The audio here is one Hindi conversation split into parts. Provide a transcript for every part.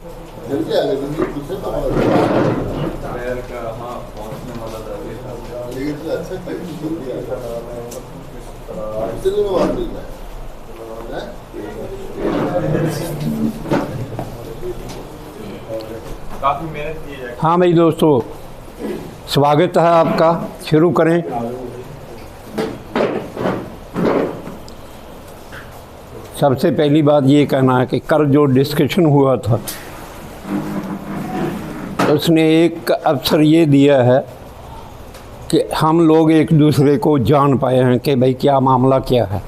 जल्दी आ गए जल्दी दूसरे का पैर का हाँ पहुंचने वाला था लेकिन तो अच्छा जल्दी आ गया इसलिए मैं बात मिल रहा है काफी मेहनत की जाए। हाँ भाई दोस्तों, स्वागत है आपका। शुरू करें। सबसे पहली बात ये कहना है कि कल जो डिस्कशन हुआ था उसने एक अवसर ये दिया है कि हम लोग एक दूसरे को जान पाए हैं कि भाई क्या मामला क्या है,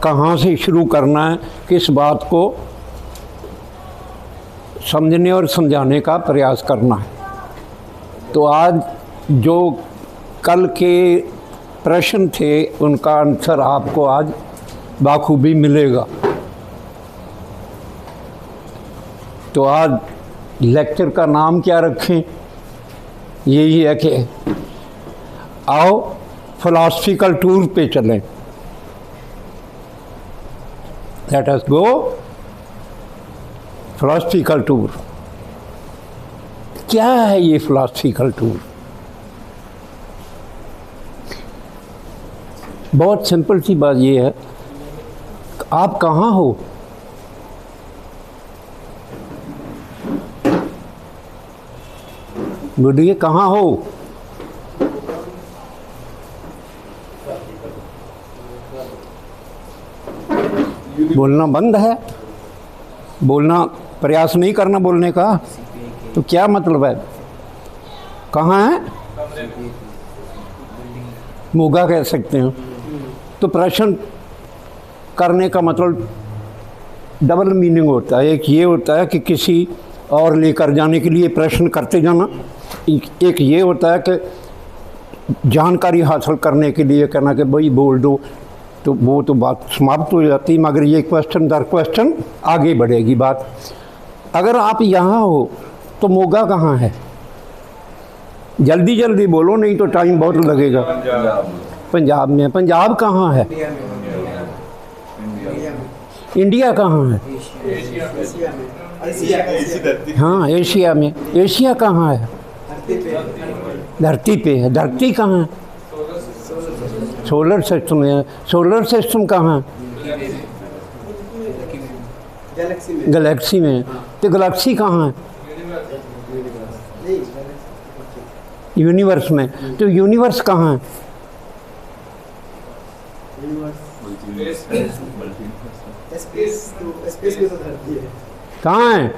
कहाँ से शुरू करना है, किस बात को समझने और समझाने का प्रयास करना है। तो आज जो कल के प्रश्न थे उनका आंसर आपको आज बाखूबी मिलेगा। तो आज लेक्चर का नाम क्या रखें? यही है कि आओ फिलॉसफिकल टूर पे चलें। लेट अस गो फिलॉसफिकल टूर। क्या है ये फिलॉसफिकल टूर? बहुत सिंपल सी बात ये है, आप कहाँ हो? बोलिए कहाँ हो? बोलना बंद है, बोलना प्रयास नहीं करना बोलने का। तो क्या मतलब है? कहाँ है? मोगा कह सकते हैं। तो प्रश्न करने का मतलब डबल मीनिंग होता है। एक ये होता है कि किसी और लेकर जाने के लिए प्रश्न करते जाना, एक ये होता है कि जानकारी हासिल करने के लिए कहना कि भाई बोल दो, तो वो तो बात समाप्त हो जाती। मगर ये क्वेश्चन दर क्वेश्चन आगे बढ़ेगी बात। अगर आप यहाँ हो तो मोगा कहाँ है? जल्दी जल्दी बोलो, नहीं तो टाइम बहुत लगेगा। पंजाब में। पंजाब कहाँ है? इंडिया कहाँ है? हाँ एशिया में। एशिया कहाँ है? धरती पे है। धरती कहाँ है? सोलर सिस्टम में। सोलर सिस्टम कहाँ है? गैलेक्सी में। तो गैलेक्सी कहाँ है? यूनिवर्स में। तो यूनिवर्स कहाँ है? कहाँ है?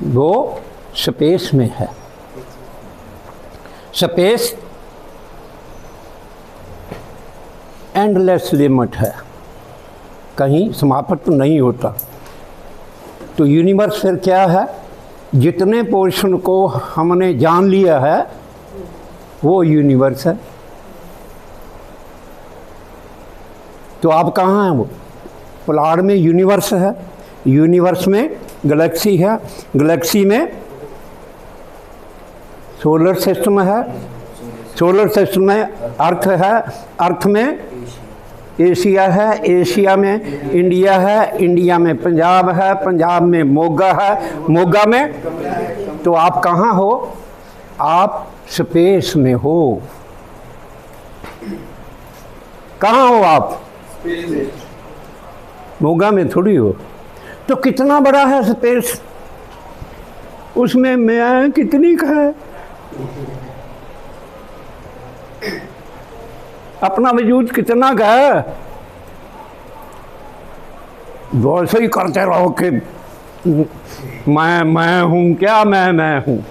वो स्पेस में है। स्पेस एंडलेस लिमिट है, कहीं समाप्त नहीं होता। तो यूनिवर्स फिर क्या है? जितने पोर्शन को हमने जान लिया है वो यूनिवर्स है। तो आप कहाँ हैं? वो पुलाड़ में यूनिवर्स है, यूनिवर्स में गैलेक्सी है, गैलेक्सी में सोलर सिस्टम है, सोलर सिस्टम में अर्थ है, अर्थ में एशिया है, एशिया में इंडिया है, इंडिया में पंजाब है, पंजाब में मोगा है, मोगा में। तो आप कहाँ हो? आप स्पेस में हो। कहाँ हो आप? मोगा में थोड़ी हो। तो कितना बड़ा है स्पेस? उसमें मैं कितनी का है? अपना वजूद कितना का है? वैसे ही करते रहो कि मैं हूँ क्या, मैं हूँ।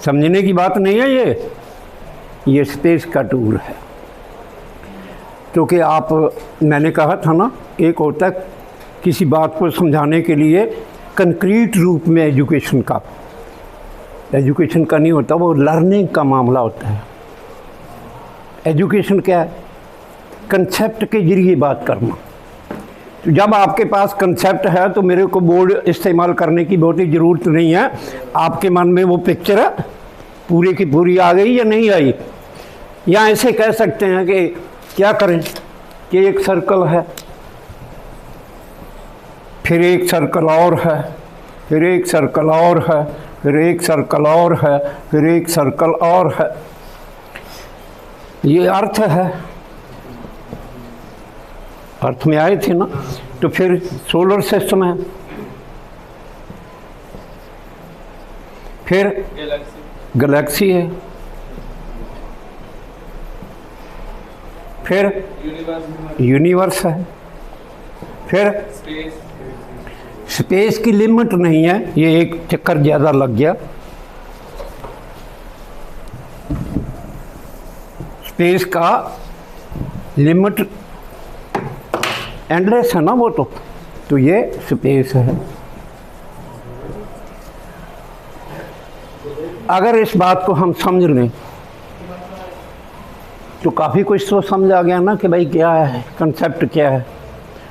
समझने की बात नहीं है ये स्पेस का टूर है। क्योंकि आप, मैंने कहा था ना, एक होता है किसी बात को समझाने के लिए कंक्रीट रूप में एजुकेशन का नहीं होता, वो लर्निंग का मामला होता है। एजुकेशन क्या है? कंसेप्ट के जरिए बात करना। तो जब आपके पास कंसेप्ट है तो मेरे को बोर्ड इस्तेमाल करने की बहुत ही ज़रूरत नहीं है। आपके मन में वो पिक्चर पूरी की पूरी आ गई या नहीं आई। या ऐसे कह सकते हैं कि क्या करें कि एक सर्कल है, फिर एक सर्कल और है, फिर एक सर्कल और है, फिर एक सर्कल और है, फिर एक सर्कल और है। ये अर्थ है, अर्थ में आए थे ना। तो फिर सोलर सिस्टम है, फिर गैलेक्सी है, फिर यूनिवर्स है, फिर स्पेस की लिमिट नहीं है। ये एक चक्कर ज़्यादा लग गया। स्पेस का लिमिट एंडलेस है ना वो तो ये स्पेस है। अगर इस बात को हम समझ लें तो काफ़ी कुछ तो समझ आ गया ना कि भाई क्या है, कंसेप्ट क्या है।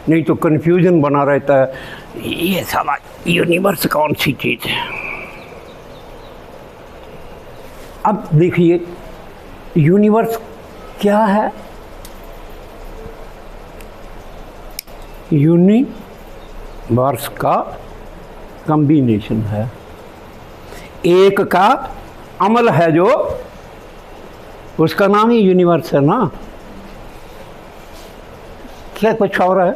नहीं तो कन्फ्यूजन बना रहता है, ये साला यूनिवर्स कौन सी चीज़ है। अब देखिए यूनिवर्स क्या है। यूनिवर्स का कॉम्बिनेशन है, एक का अमल है जो, उसका नाम ही यूनिवर्स है ना। क्या कुछ और है?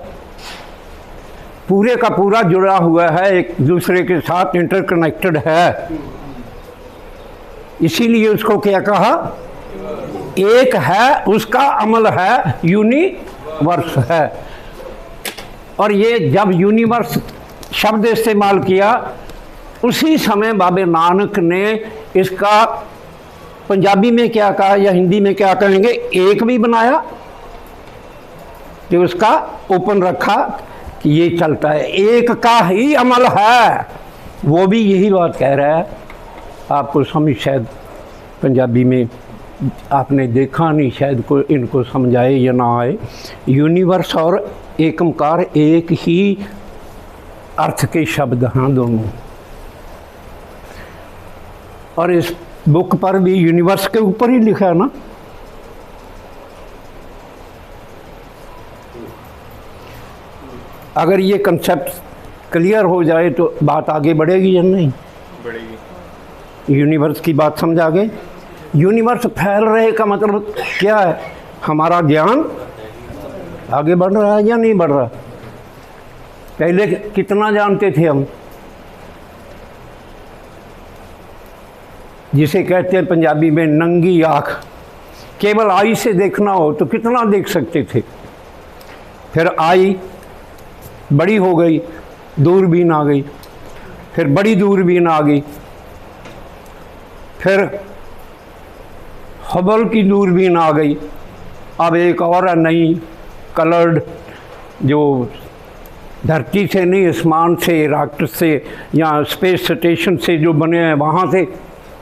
पूरे का पूरा जुड़ा हुआ है, एक दूसरे के साथ इंटरकनेक्टेड है। इसीलिए उसको क्या कहा? एक है, उसका अमल है, यूनिवर्स है। और ये जब यूनिवर्स शब्द इस्तेमाल किया उसी समय बाबे नानक ने इसका पंजाबी में क्या कहा या हिंदी में क्या कहेंगे, एक भी बनाया कि उसका ओपन रखा कि ये चलता है, एक का ही अमल है। वो भी यही बात कह रहा है। आपको समझ शायद पंजाबी में आपने देखा नहीं, शायद को इनको समझाए या ना आए। यूनिवर्स और एकमकार एक ही अर्थ के शब्द हैं दोनों। और इस बुक पर भी यूनिवर्स के ऊपर ही लिखा है ना। अगर ये कंसेप्ट क्लियर हो जाए तो बात आगे बढ़ेगी या नहीं बढ़ेगी। यूनिवर्स की बात समझ आ गई। यूनिवर्स फैल रहे का मतलब क्या है? हमारा ज्ञान आगे बढ़ रहा है या नहीं बढ़ रहा? पहले कितना जानते थे हम, जिसे कहते हैं पंजाबी में नंगी आँख। केवल आई से देखना हो तो कितना देख सकते थे। फिर आई बड़ी हो गई, दूरबीन आ गई, फिर बड़ी दूरबीन आ गई, फिर हबल की दूरबीन आ गई। अब एक और नई कलर्ड, जो धरती से नहीं आसमान से, रॉकेट से या स्पेस स्टेशन से जो बने हैं वहाँ से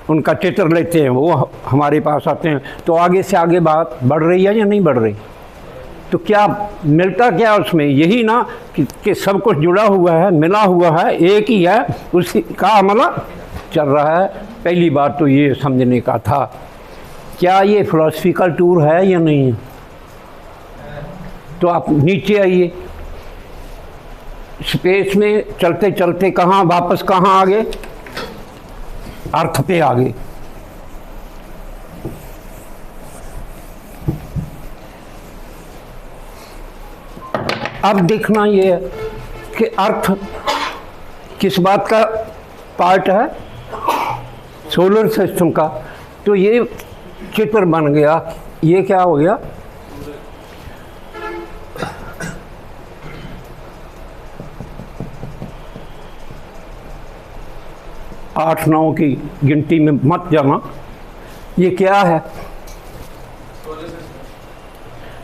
उनका चित्र लेते हैं, वो हमारे पास आते हैं। तो आगे से आगे बात बढ़ रही है या नहीं बढ़ रही? तो क्या मिलता क्या उसमें? यही ना कि सब कुछ जुड़ा हुआ है, मिला हुआ है, एक ही है, उसी का अमल चल रहा है। पहली बात तो ये समझने का था। क्या ये फिलोसफिकल टूर है या नहीं? तो आप नीचे आइए। स्पेस में चलते चलते कहाँ वापस कहाँ आ गए? अर्थ पे आ गए। अब देखना ये है कि अर्थ किस बात का पार्ट है? सोलर सिस्टम का। तो ये चित्र बन गया। ये क्या हो गया? आठ नौ की गिनती में मत जाना। ये क्या है?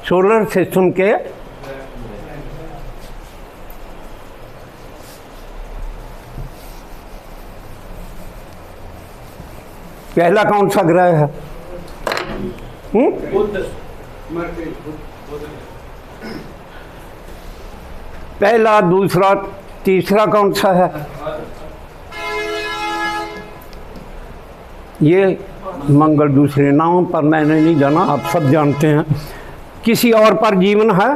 सोलर सिस्टम के पहला कौन सा ग्रह है? पहला, दूसरा, तीसरा कौन सा है? ये मंगल दूसरे नाम पर मैंने नहीं जाना, आप सब जानते हैं। किसी और पर जीवन है?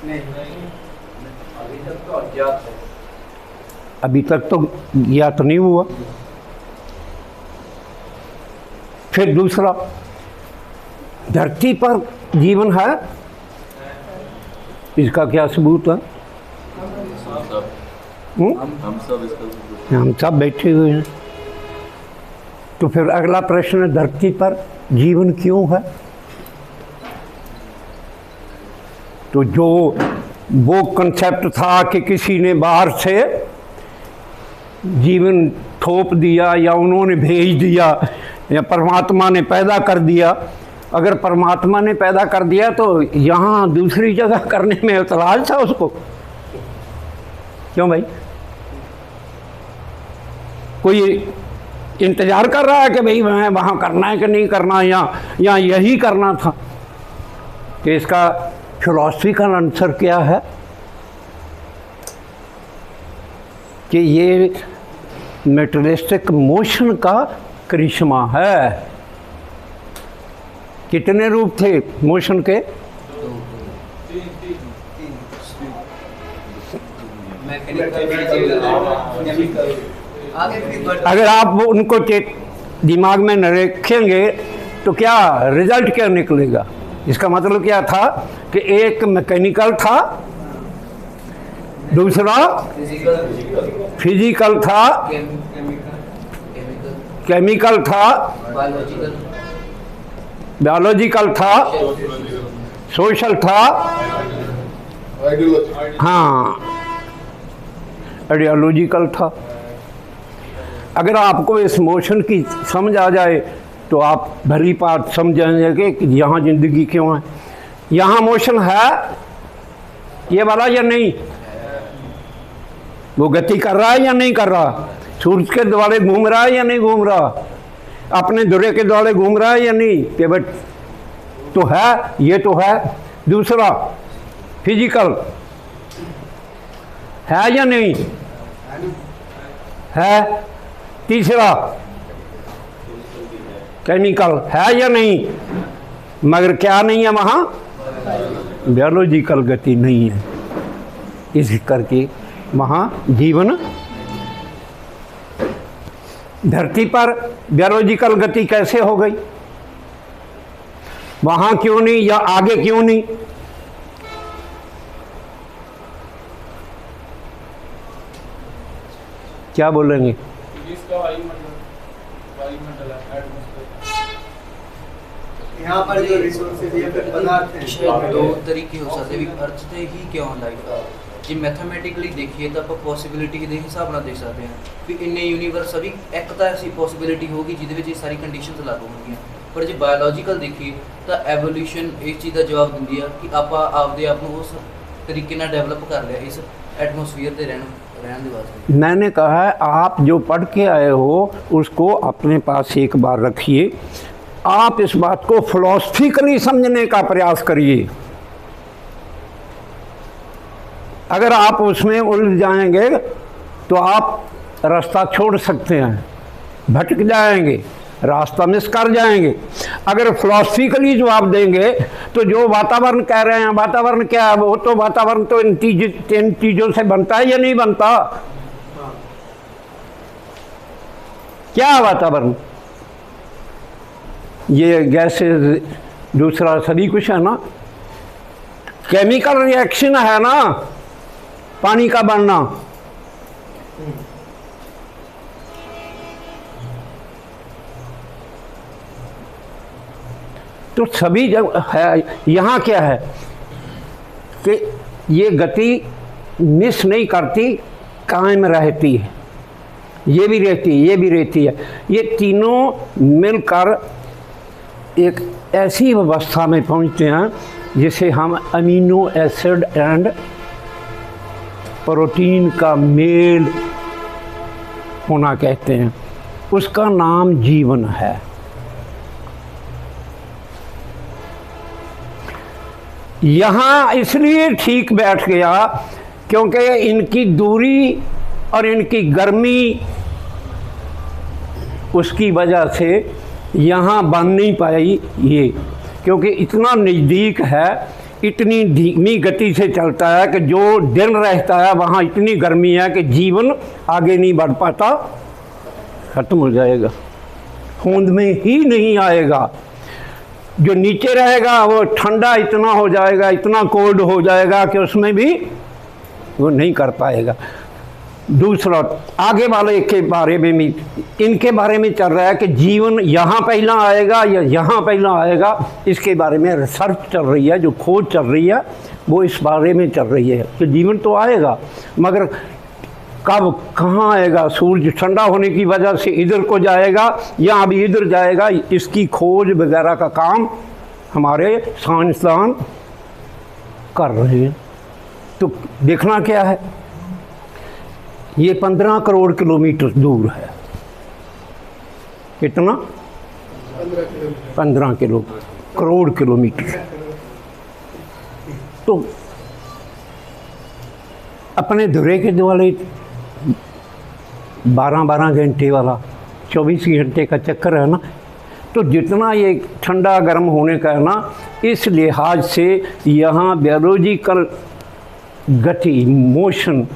नहीं, अभी तक तो अज्ञात है। अभी तक तो ज्ञात नहीं हुआ। फिर दूसरा, धरती पर जीवन है, इसका क्या सबूत है? हम सब बैठे हुए हैं। तो फिर अगला प्रश्न है, धरती पर जीवन क्यों है? तो जो वो कंसेप्ट था कि किसी ने बाहर से जीवन थोप दिया या उन्होंने भेज दिया या परमात्मा ने पैदा कर दिया, अगर परमात्मा ने पैदा कर दिया तो यहाँ दूसरी जगह करने में इतराज था उसको? क्यों भाई? कोई इंतजार कर रहा है कि भाई मैं वहाँ करना है कि नहीं करना, या यही करना था? कि इसका फिलॉसफिकल आंसर क्या है कि ये मेटेरियलिस्टिक मोशन का करिश्मा है। कितने रूप थे मोशन के? अगर आप उनको दिमाग में न रखेंगे तो क्या रिजल्ट क्या निकलेगा? इसका मतलब क्या था कि एक मैकेनिकल था, दूसरा फिजिकल था, केमिकल था, बायोलॉजिकल था, सोशल था, हाँ आइडियोलॉजिकल था। अगर आपको इस मोशन की समझ आ जाए तो आप भली बात समझ जाएंगे कि यहाँ ज़िंदगी क्यों है। यहाँ मोशन है ये वाला या नहीं? वो गति कर रहा है या नहीं कर रहा? सूरज के द्वारे घूम रहा है या नहीं घूम रहा? अपने धुरे के द्वारे घूम रहा है या नहीं? कि बट तो है, ये तो है। दूसरा फिजिकल है या नहीं है? तीसरा केमिकल है या नहीं? मगर क्या नहीं है वहाँ? बायोलॉजिकल गति नहीं है। इस करके वहाँ जीवन, धरती पर बायोलॉजिकल गति कैसे हो गई? वहाँ क्यों नहीं या आगे क्यों नहीं? क्या बोलेंगे? यहाँ पर जो रिसोर्सेज या फिर पदार्थ हैं, शायद दो तरीके हो सकते हैं। अर्थ ਤੇ ਹੀ ਕਿਉਂ ਲਾਈਫ ਜੇ ਮੈਥਮੈਟਿਕਲੀ ਦੇਖੀਏ ਤਾਂ ਆਪਾਂ ਪੋਸੀਬਿਲਿਟੀ ਦੇ ਹਿਸਾਬ ਨਾਲ ਦੇਖ ਸਕਦੇ ਹਾਂ ਵੀ ਇੰਨੇ ਯੂਨੀਵਰਸ ਵੀ ਇੱਕ ਤਾਂ ਐਸੀ ਪੋਸੀਬਿਲਿਟੀ ਹੋਗੀ ਜਿਹਦੇ ਵਿੱਚ ਇਹ ਸਾਰੀ ਕੰਡੀਸ਼ਨਸ ਲਾਗੂ ਹੋਣਗੀਆਂ। ਪਰ ਜੇ ਬਾਇਓਲੋਜੀਕਲ ਦੇਖੀਏ ਤਾਂ ਐਵੋਲੂਸ਼ਨ ਇਸ ਚੀਜ਼ ਦਾ ਜਵਾਬ ਦਿੰਦੀ ਆ ਕਿ ਆਪਾਂ ਆਪਦੇ ਆਪ ਨੂੰ ਉਸ तरीके ना डेवलप कर लिया इस एटमॉस्फेयर के रहने के वास्ते। मैंने कहा है आप जो पढ़ के आए हो उसको अपने पास एक बार रखिए, आप इस बात को फिलॉसफिकली समझने का प्रयास करिए। अगर आप उसमें उलझ जाएंगे तो आप रास्ता छोड़ सकते हैं, भटक जाएंगे, रास्ता मिस कर जाएंगे। अगर फिलॉसफिकली जवाब देंगे तो जो वातावरण कह रहे हैं, वातावरण क्या है? वो तो वातावरण तो इन चीज़ों से बनता है या नहीं बनता? क्या है वातावरण? ये गैसेस, दूसरा सभी कुछ है ना, केमिकल रिएक्शन है ना, पानी का बनना। तो सभी जगह है। यहाँ क्या है कि ये गति मिस नहीं करती, कायम रहती है। ये भी रहती है, ये भी रहती है। ये तीनों मिलकर एक ऐसी अवस्था में पहुँचते हैं जिसे हम अमीनो एसिड एंड प्रोटीन का मेल होना कहते हैं। उसका नाम जीवन है। यहाँ इसलिए ठीक बैठ गया क्योंकि इनकी दूरी और इनकी गर्मी उसकी वजह से यहाँ बन नहीं पाई ये, क्योंकि इतना नज़दीक है इतनी धीमी गति से चलता है कि जो दिन रहता है वहाँ इतनी गर्मी है कि जीवन आगे नहीं बढ़ पाता, खत्म हो जाएगा, होंद में ही नहीं आएगा। जो नीचे रहेगा वो ठंडा इतना हो जाएगा, इतना कोल्ड हो जाएगा कि उसमें भी वो नहीं कर पाएगा। दूसरा, आगे वाले के बारे में भी इनके बारे में चल रहा है कि जीवन यहाँ पहला आएगा या यहाँ पहला आएगा। इसके बारे में रिसर्च चल रही है, जो खोज चल रही है वो इस बारे में चल रही है कि जीवन तो आएगा, मगर कब कहाँ आएगा। सूरज ठंडा होने की वजह से इधर को जाएगा या अभी इधर जाएगा, इसकी खोज वगैरह का काम हमारे साइंसदान कर रहे हैं। तो देखना क्या है, ये 15 करोड़ किलोमीटर दूर है। कितना? 15 करोड़ किलोमीटर। तो अपने धुरे के वाले 12-12 घंटे वाला 24 घंटे का चक्कर है ना, तो जितना ये ठंडा गर्म होने का है ना, इस लिहाज से यहाँ बायोलॉजिकल गति, मोशन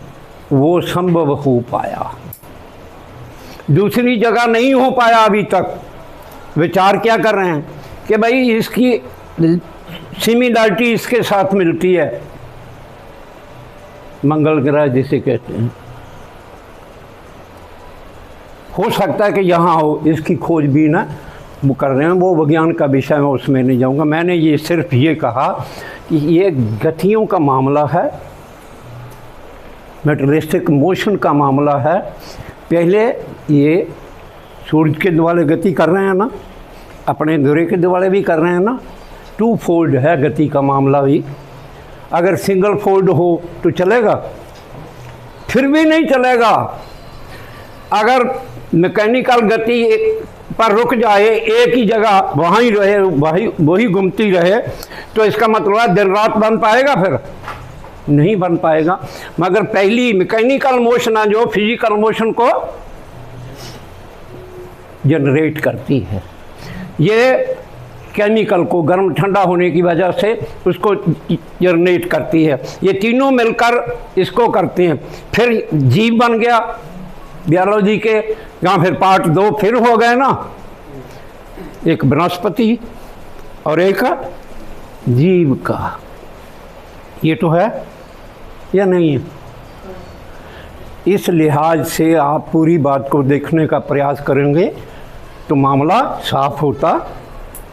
वो संभव हो पाया, दूसरी जगह नहीं हो पाया अभी तक। विचार क्या कर रहे हैं कि भाई इसकी सिमिलरिटी इसके साथ मिलती है, मंगल ग्रह जिसे कहते हैं। हो सकता है कि यहाँ हो, इसकी खोजबीन वो कर रहे हैं, वो विज्ञान का विषय है, उसमें नहीं जाऊँगा। मैंने ये सिर्फ ये कहा कि ये गतियों का मामला है, मेटेरियलिस्टिक मोशन का मामला है। पहले ये सूरज के द्वारे गति कर रहे हैं ना, अपने धुरे के द्वारे भी कर रहे हैं ना, 2 फोल्ड है गति का मामला भी। अगर सिंगल फोल्ड हो तो चलेगा, फिर भी नहीं चलेगा। अगर मैकेनिकल गति पर रुक जाए, एक ही जगह वहीं रहे, वही घूमती रहे, तो इसका मतलब दिन रात बन पाएगा? फिर नहीं बन पाएगा। मगर पहली मैकेनिकल मोशन है जो फिजिकल मोशन को जनरेट करती है, ये केमिकल को गर्म ठंडा होने की वजह से उसको जनरेट करती है। ये तीनों मिलकर इसको करते हैं। फिर जीव बन गया बायोलॉजी के, यहाँ फिर पार्ट 2 फिर हो गए ना, एक वनस्पति और एक जीव का। ये तो है या नहीं है? इस लिहाज से आप पूरी बात को देखने का प्रयास करेंगे तो मामला साफ होता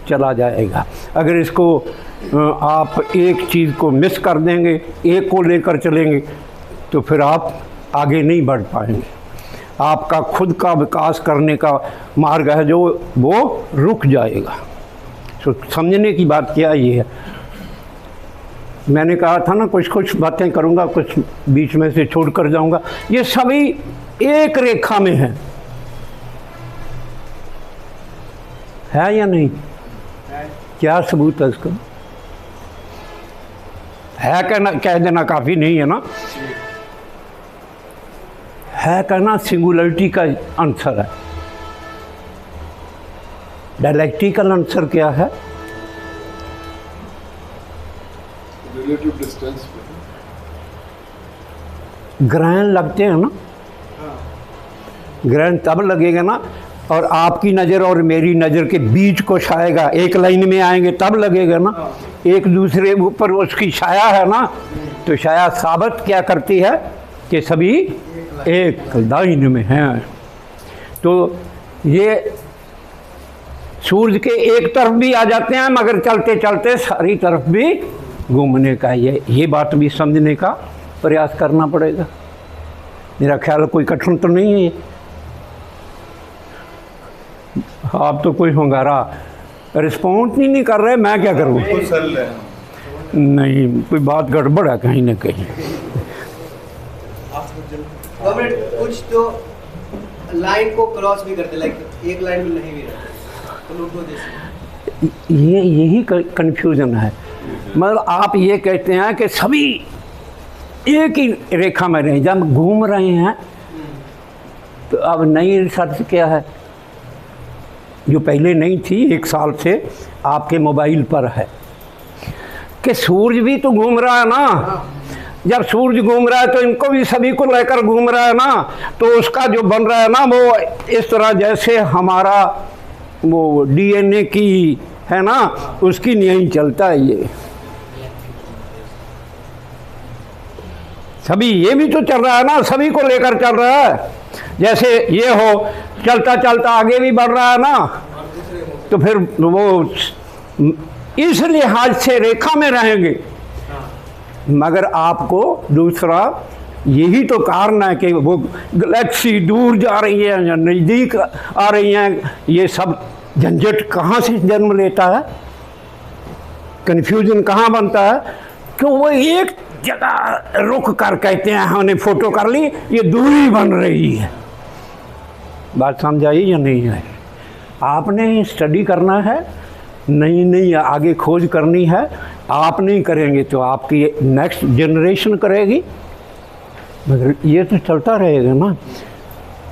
चला जाएगा। अगर इसको आप एक चीज़ को मिस कर देंगे, एक को लेकर चलेंगे, तो फिर आप आगे नहीं बढ़ पाएंगे। आपका खुद का विकास करने का मार्ग है जो वो रुक जाएगा। तो समझने की बात क्या ये है, मैंने कहा था ना कुछ बातें करूँगा, कुछ बीच में से छोड़ कर जाऊँगा। ये सभी एक रेखा में है या नहीं? क्या सबूत है इसका? है कहना, कह देना काफ़ी नहीं है ना, है कहना सिंगुलरिटी का आंसर है। डायलेक्टिकल आंसर क्या है? Relative distance. ग्रहण लगते हैं ना, ग्रहण तब लगेगा ना, और आपकी नज़र और मेरी नज़र के बीच को छाएगा, एक लाइन में आएंगे तब लगेगा ना। एक दूसरे ऊपर उसकी छाया है ना, तो छाया साबित क्या करती है कि सभी एक लाइन में हैं। तो ये सूरज के एक तरफ भी आ जाते हैं, मगर चलते चलते सारी तरफ भी घूमने का ये बात भी समझने का प्रयास करना पड़ेगा। मेरा ख्याल कोई कठिन तो नहीं है। आप तो कोई हंगारा रिस्पॉन्स नहीं कर रहे, मैं क्या करूँ? नहीं, कोई बात गड़बड़ है कहीं ना कहीं। कुछ तो लाइन को क्रॉस भी करते, लाइक एक लाइन में नहीं भी रहते, तो लूटो जैसे। यही कन्फ्यूजन है। मतलब आप ये कहते हैं कि सभी एक ही रेखा में रहे, जब घूम रहे हैं तो अब नई रिसर्च क्या है जो पहले नहीं थी, 1 साल से आपके मोबाइल पर है, कि सूरज भी तो घूम रहा है ना। जब सूरज घूम रहा है तो इनको भी सभी को लेकर घूम रहा है ना। तो उसका जो बन रहा है ना वो इस तरह जैसे हमारा वो डीएनए की है ना, उसकी नहीं चलता है ये। सभी ये भी तो चल रहा है ना, सभी को लेकर चल रहा है। जैसे ये हो चलता चलता आगे भी बढ़ रहा है ना, तो फिर वो इस लिहाज से रेखा में रहेंगे। मगर आपको दूसरा यही तो कारण है कि वो गैलेक्सी दूर जा रही है या नज़दीक आ रही हैं, ये सब झंझट कहाँ से जन्म लेता है, कन्फ्यूजन कहाँ बनता है? क्यों वो एक जगह रुक कर कहते हैं हमने फ़ोटो कर ली, ये दूरी बन रही है। बात समझ आई या नहीं है? आपने स्टडी करना है, नहीं आगे खोज करनी है। आप नहीं करेंगे तो आपकी नेक्स्ट जनरेशन करेगी। मगर ये तो चलता रहेगा ना।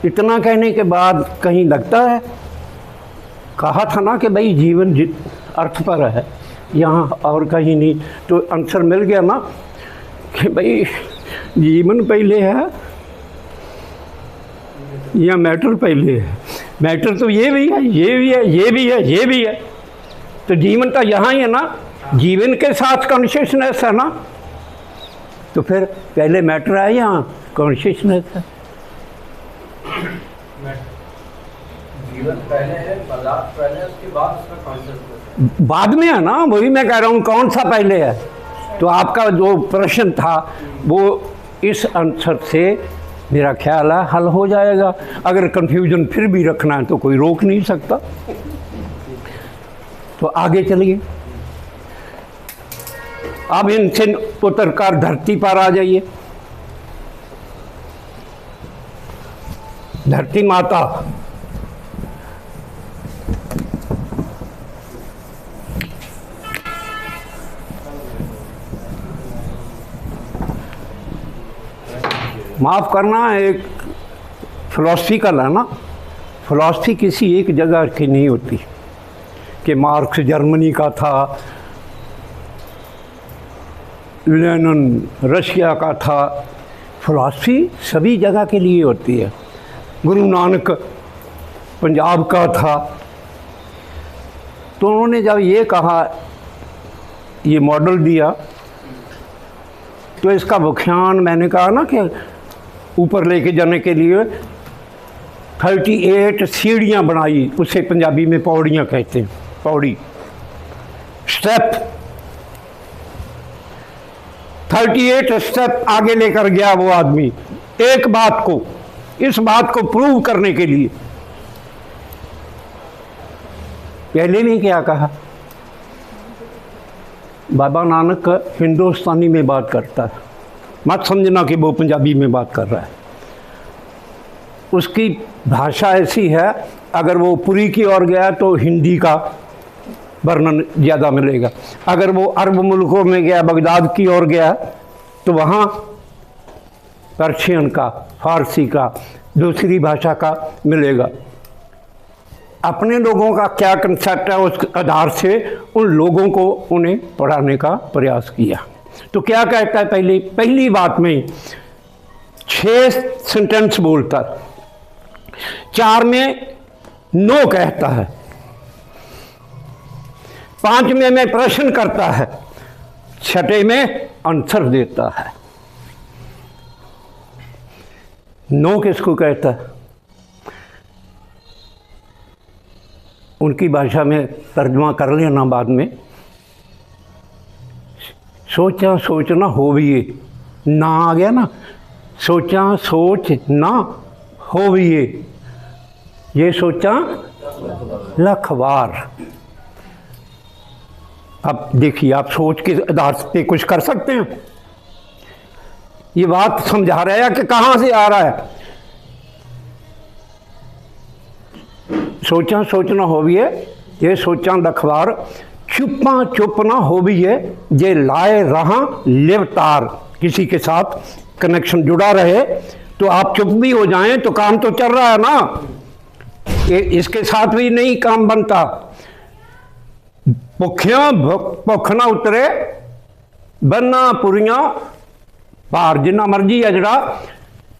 इतना कहने के बाद कहीं लगता है, कहा था ना कि भाई जीवन अर्थ पर है, यहाँ और कहीं नहीं। तो आंसर मिल गया ना कि भाई जीवन पहले है या मैटर पहले है। मैटर तो ये भी है, ये भी है, ये भी है, ये भी है। तो जीवन तो यहाँ ही है ना, जीवन के साथ कॉन्शियसनेस है ना। तो फिर पहले मैटर है या कॉन्शियसनेस है? जीवन पहले है, पदार्थ पहले है, उसके बाद उसका कॉन्शियसनेस बाद में है ना। वही मैं कह रहा हूँ, कौन सा पहले है? तो आपका जो प्रश्न था वो इस आंसर से मेरा ख्याल है हल हो जाएगा। अगर कंफ्यूजन फिर भी रखना है तो कोई रोक नहीं सकता। तो आगे चलिए, अब इनसे उतरकर धरती पर आ जाइए। धरती माता माफ़ करना, एक फिलॉसफिकल है ना। फिलॉसफी किसी एक जगह की नहीं होती कि मार्क्स जर्मनी का था, लेनिन रशिया का था। फिलॉसफी सभी जगह के लिए होती है। गुरु नानक पंजाब का था। तो उन्होंने जब ये कहा, ये मॉडल दिया, तो इसका व्याख्यान मैंने कहा ना कि ऊपर लेके जाने के लिए 38 सीढ़ियाँ बनाई। उसे पंजाबी में पौड़ियाँ कहते हैं, पौड़ी, स्टेप। 38 स्टेप आगे लेकर गया वो आदमी एक बात को, इस बात को प्रूव करने के लिए। पहले ने क्या कहा? बाबा नानक हिंदुस्तानी में बात करता है, मत समझना कि वो पंजाबी में बात कर रहा है। उसकी भाषा ऐसी है, अगर वो पुरी की ओर गया तो हिंदी का वर्णन ज़्यादा मिलेगा। अगर वो अरब मुल्कों में गया, बगदाद की ओर गया, तो वहाँ पर्शियन का, फारसी का, दूसरी भाषा का मिलेगा। अपने लोगों का क्या कंसेप्ट है, उस आधार से उन लोगों को उन्हें पढ़ाने का प्रयास किया। तो क्या कहता है? पहली बात में 6 सेंटेंस बोलता है, 4 में नो कहता है, 5 में मैं प्रश्न करता है, 6 में आंसर देता है। नो किसको कहता है? उनकी भाषा में तर्जुमा कर लेना बाद में। सोचा सोचना हो भी ना आ गया ना, सोचा सोच ना हो भी ये सोचा लख बार। अब देखिए, आप सोच के आधार पे कुछ कर सकते हैं। ये बात समझा रहा है कि कहाँ से आ रहा है। सोचा सोचना हो भी है, ये सोचा लखबार। चुप्पा चुप ना हो भी है, ये लाए रहा लिवतार। किसी के साथ कनेक्शन जुड़ा रहे तो आप चुप भी हो जाएं तो काम तो चल रहा है ना। इसके साथ भी नहीं काम बनता। भुखिया भुख ना उतरे ਬੰਨਾ ਪੁਰੀਆਂ ਭਾਰ जिन्ना मर्जी है जड़ा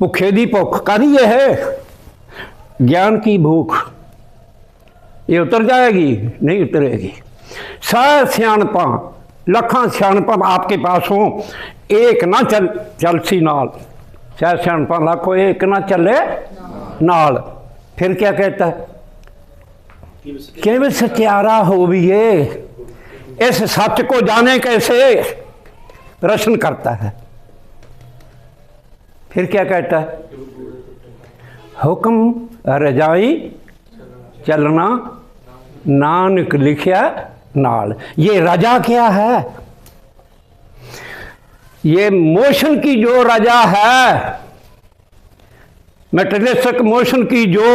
भुखे दी भुख कादी है ज्ञान की भूख ये उतर जाएगी नहीं उतरेगी। सह सियाणपा लखां सियाणपा आपके पास हो एक ना चलसी नाल सह सियाणपा लाखो एक ना चले नाल। फिर क्या कहता है कि सत्यारा हो भी ये इस सच को जाने कैसे प्रश्न करता है। फिर क्या कहता है हुक्म रजाई चलना नानक लिखिया नाल। ये रजा क्या है? ये मोशन की जो रजा है, मेटेरियलिस्टिक मोशन की जो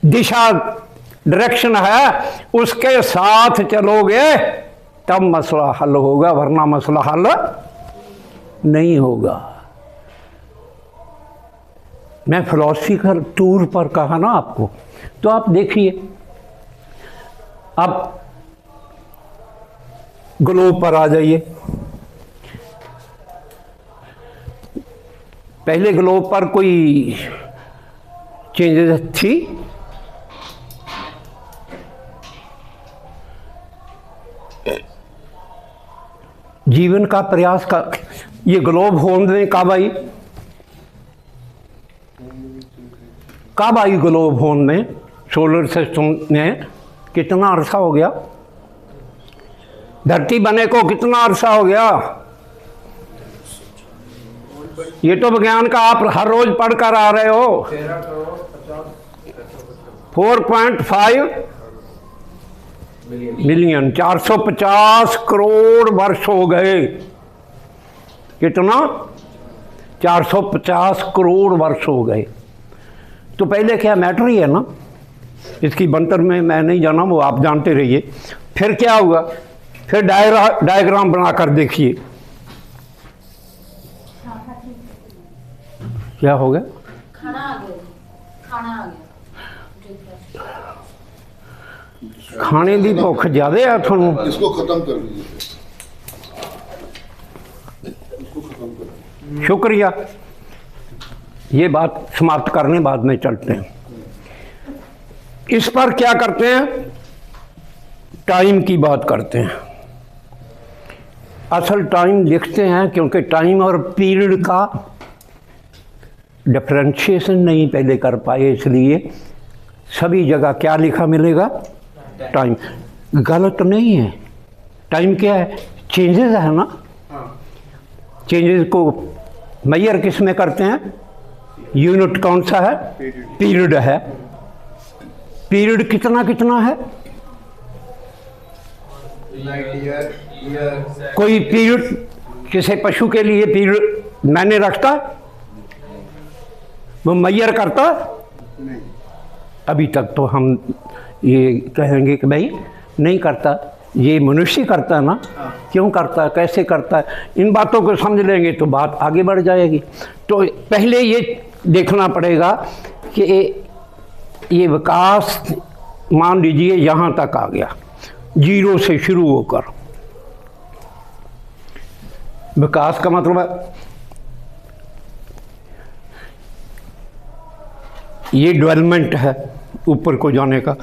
दिशा डायरेक्शन है, उसके साथ चलोगे तब मसला हल होगा, वरना मसला हल नहीं होगा। मैं फिलॉसफी का टूर पर कहा ना आपको, तो आप देखिए अब ग्लोब पर आ जाइए। पहले ग्लोब पर कोई चेंजेस थी? जीवन का प्रयास का ये ग्लोब होने कब आई? कब आई ग्लोब होन में? सोलर सिस्टम में कितना अरसा हो गया? धरती बने को कितना अरसा हो गया? ये तो विज्ञान का आप हर रोज पढ़कर आ रहे हो। 4.5 मिलियन 450 करोड़ वर्ष हो गए। कितना? 450 करोड़ वर्ष हो गए। तो पहले क्या मैटर ही है ना, इसकी बनतर में मैं नहीं जाना, वो आप जानते रहिए। फिर क्या हुआ? फिर डायग्राम बनाकर देखिए क्या हो गया। खाना आ गया, खाना आ गया। खाने की भुख ज्यादा है थानू। इसको खत्म कर लीजिए, इसको खत्म कर। शुक्रिया, ये बात समाप्त करने बाद में चलते हैं। इस पर क्या करते हैं? टाइम की बात करते हैं। असल टाइम लिखते हैं क्योंकि टाइम और पीरियड का डिफरेंशिएशन नहीं पहले कर पाए, इसलिए सभी जगह क्या लिखा मिलेगा? टाइम। गलत नहीं है। टाइम क्या है? चेंजेस है ना। चेंजेस को मेजर किस में करते हैं? यूनिट कौन सा है? पीरियड है। पीरियड कितना कितना है? कोई पीरियड किसी पशु के लिए पीरियड मैंने रखता, वो मेजर करता नहीं। अभी तक तो हम ये कहेंगे कि भाई नहीं करता, ये मनुष्य करता है ना। क्यों करता है, कैसे करता है, इन बातों को समझ लेंगे तो बात आगे बढ़ जाएगी। तो पहले ये देखना पड़ेगा कि ये विकास मान लीजिए यहाँ तक आ गया, जीरो से शुरू होकर। विकास का मतलब है ये डेवलपमेंट है ऊपर को जाने का।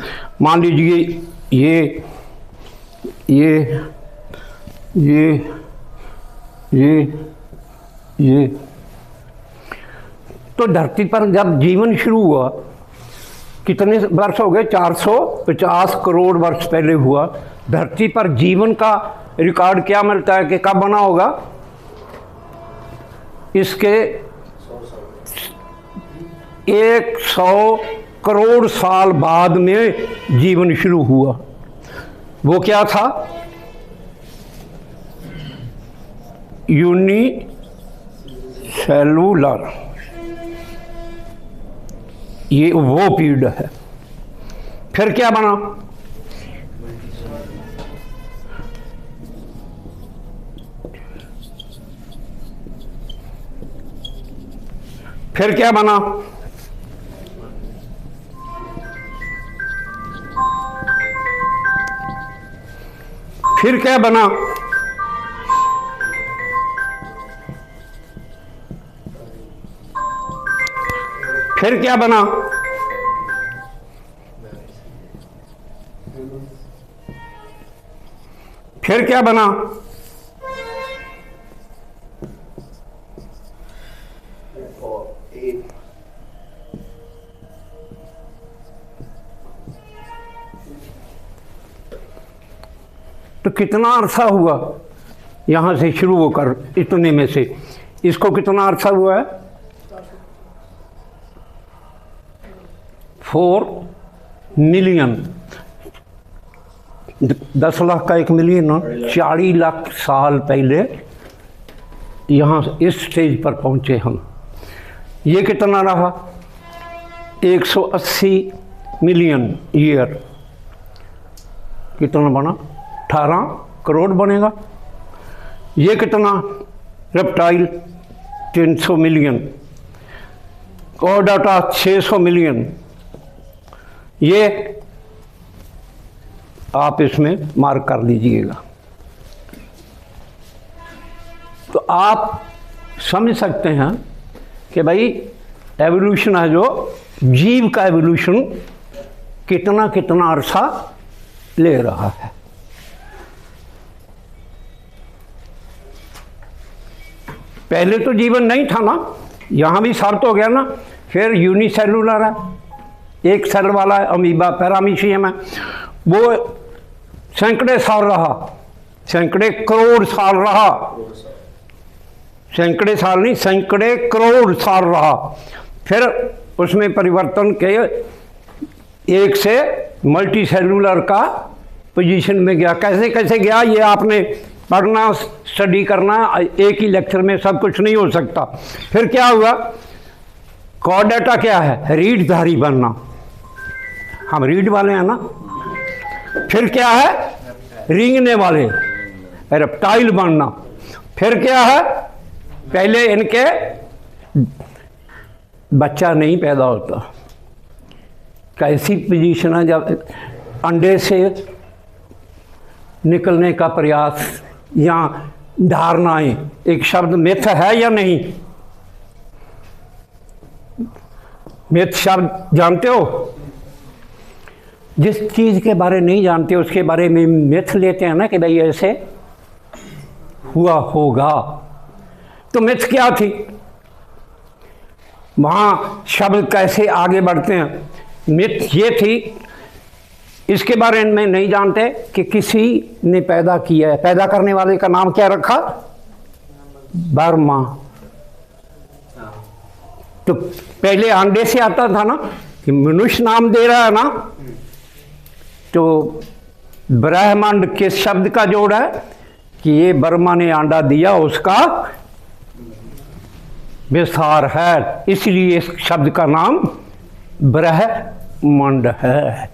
मान लीजिए ये तो धरती पर जब जीवन शुरू हुआ कितने वर्ष हो गए? 450 करोड़ वर्ष पहले हुआ। धरती पर जीवन का रिकॉर्ड क्या मिलता है कि कब बना होगा? इसके 100 करोड़ साल बाद में जीवन शुरू हुआ। वो क्या था? यूनिसेलुलर। ये वो पीरियड है। फिर क्या बना? फिर क्या बना? फिर क्या बना? फिर क्या बना? फिर क्या बना? तो कितना अरसा हुआ यहाँ से शुरू होकर इतने में से? इसको कितना अरसा हुआ है? 4 मिलियन। 10 लाख का 1 मिलियन ना, 40 लाख साल पहले यहाँ इस स्टेज पर पहुँचे हम। ये कितना रहा? 180 मिलियन ईयर। कितना बना? 18 करोड़ बनेगा। ये कितना? रेप्टाइल 300 मिलियन, कोडाटा 600 मिलियन। ये आप इसमें मार्क कर लीजिएगा। तो आप समझ सकते हैं कि भाई एवोल्यूशन है जो जीव का एवोल्यूशन कितना कितना अरसा ले रहा है। पहले तो जीवन नहीं था ना, यहाँ भी साबित हो गया ना। फिर यूनिसेलुलर है, एक सेल वाला है, अमीबा पैरामीशियम है, वो सैकड़े साल रहा, सैकड़े करोड़ साल रहा, सैकड़े साल नहीं सैकड़े करोड़ साल रहा। फिर उसमें परिवर्तन के एक से मल्टी सेलुलर का पोजीशन में गया। कैसे कैसे गया ये आपने पढ़ना स्टडी करना, एक ही लेक्चर में सब कुछ नहीं हो सकता। फिर क्या हुआ? कोडाटा क्या है? रीढ़धारी बनना, हम रीढ़ वाले हैं ना। फिर क्या है? रेंगने वाले, रेप्टाइल बनना। फिर क्या है? पहले इनके बच्चा नहीं पैदा होता। कैसी पोजीशन है? जब अंडे से निकलने का प्रयास या धारणाएं, एक शब्द मिथ है या नहीं? मिथ शब्द जानते हो? जिस चीज़ के बारे नहीं जानते उसके बारे में मिथ लेते हैं ना कि भाई ऐसे हुआ होगा। तो मिथ क्या थी? वहाँ शब्द कैसे आगे बढ़ते हैं। मिथ ये थी, इसके बारे में नहीं जानते कि किसी ने पैदा किया है। पैदा करने वाले का नाम क्या रखा? ब्रह्मा। तो पहले अंडे से आता था ना, कि मनुष्य नाम दे रहा है ना, तो ब्रह्मांड के शब्द का जोड़ है कि ये ब्रह्मा ने अंडा दिया, उसका विस्तार है, इसलिए इस शब्द का नाम ब्रह्मांड है।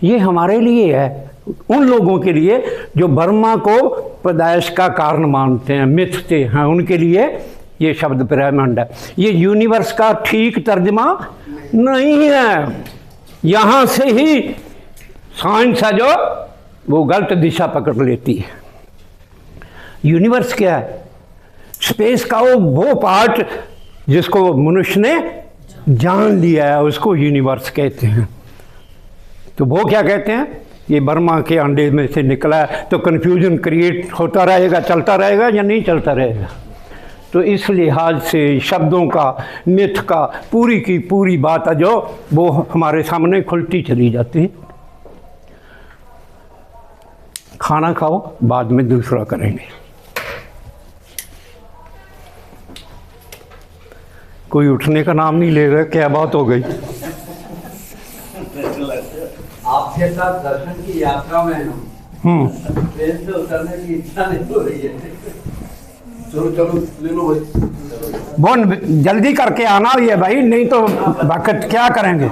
ये हमारे लिए है, उन लोगों के लिए जो ब्रह्मा को पैदाइश का कारण मानते हैं, मिथते हैं, उनके लिए ये शब्द ब्रह्मांड है। ये यूनिवर्स का ठीक तर्जमा नहीं है। यहाँ से ही साइंस है जो वो गलत दिशा पकड़ लेती है। यूनिवर्स क्या है? स्पेस का वो पार्ट जिसको मनुष्य ने जान लिया है, उसको यूनिवर्स कहते हैं। तो वो क्या कहते हैं? ये ब्रह्मा के अंडे में से निकला है। तो कन्फ्यूजन क्रिएट होता रहेगा, चलता रहेगा या नहीं चलता रहेगा। तो इस लिहाज से शब्दों का, मिथ का पूरी की पूरी बात है जो वो हमारे सामने खुलती चली जाती है। खाना खाओ, बाद में दूसरा करेंगे। कोई उठने का नाम नहीं ले रहा, क्या बात हो गई? आपके साथ दर्शन की यात्रा में हम ट्रेन से उतरने की इच्छा नहीं हो रही है। चलो चलो ले लो भाई। बहुत जल्दी करके आना ही है भाई, नहीं तो वक्त क्या करेंगे।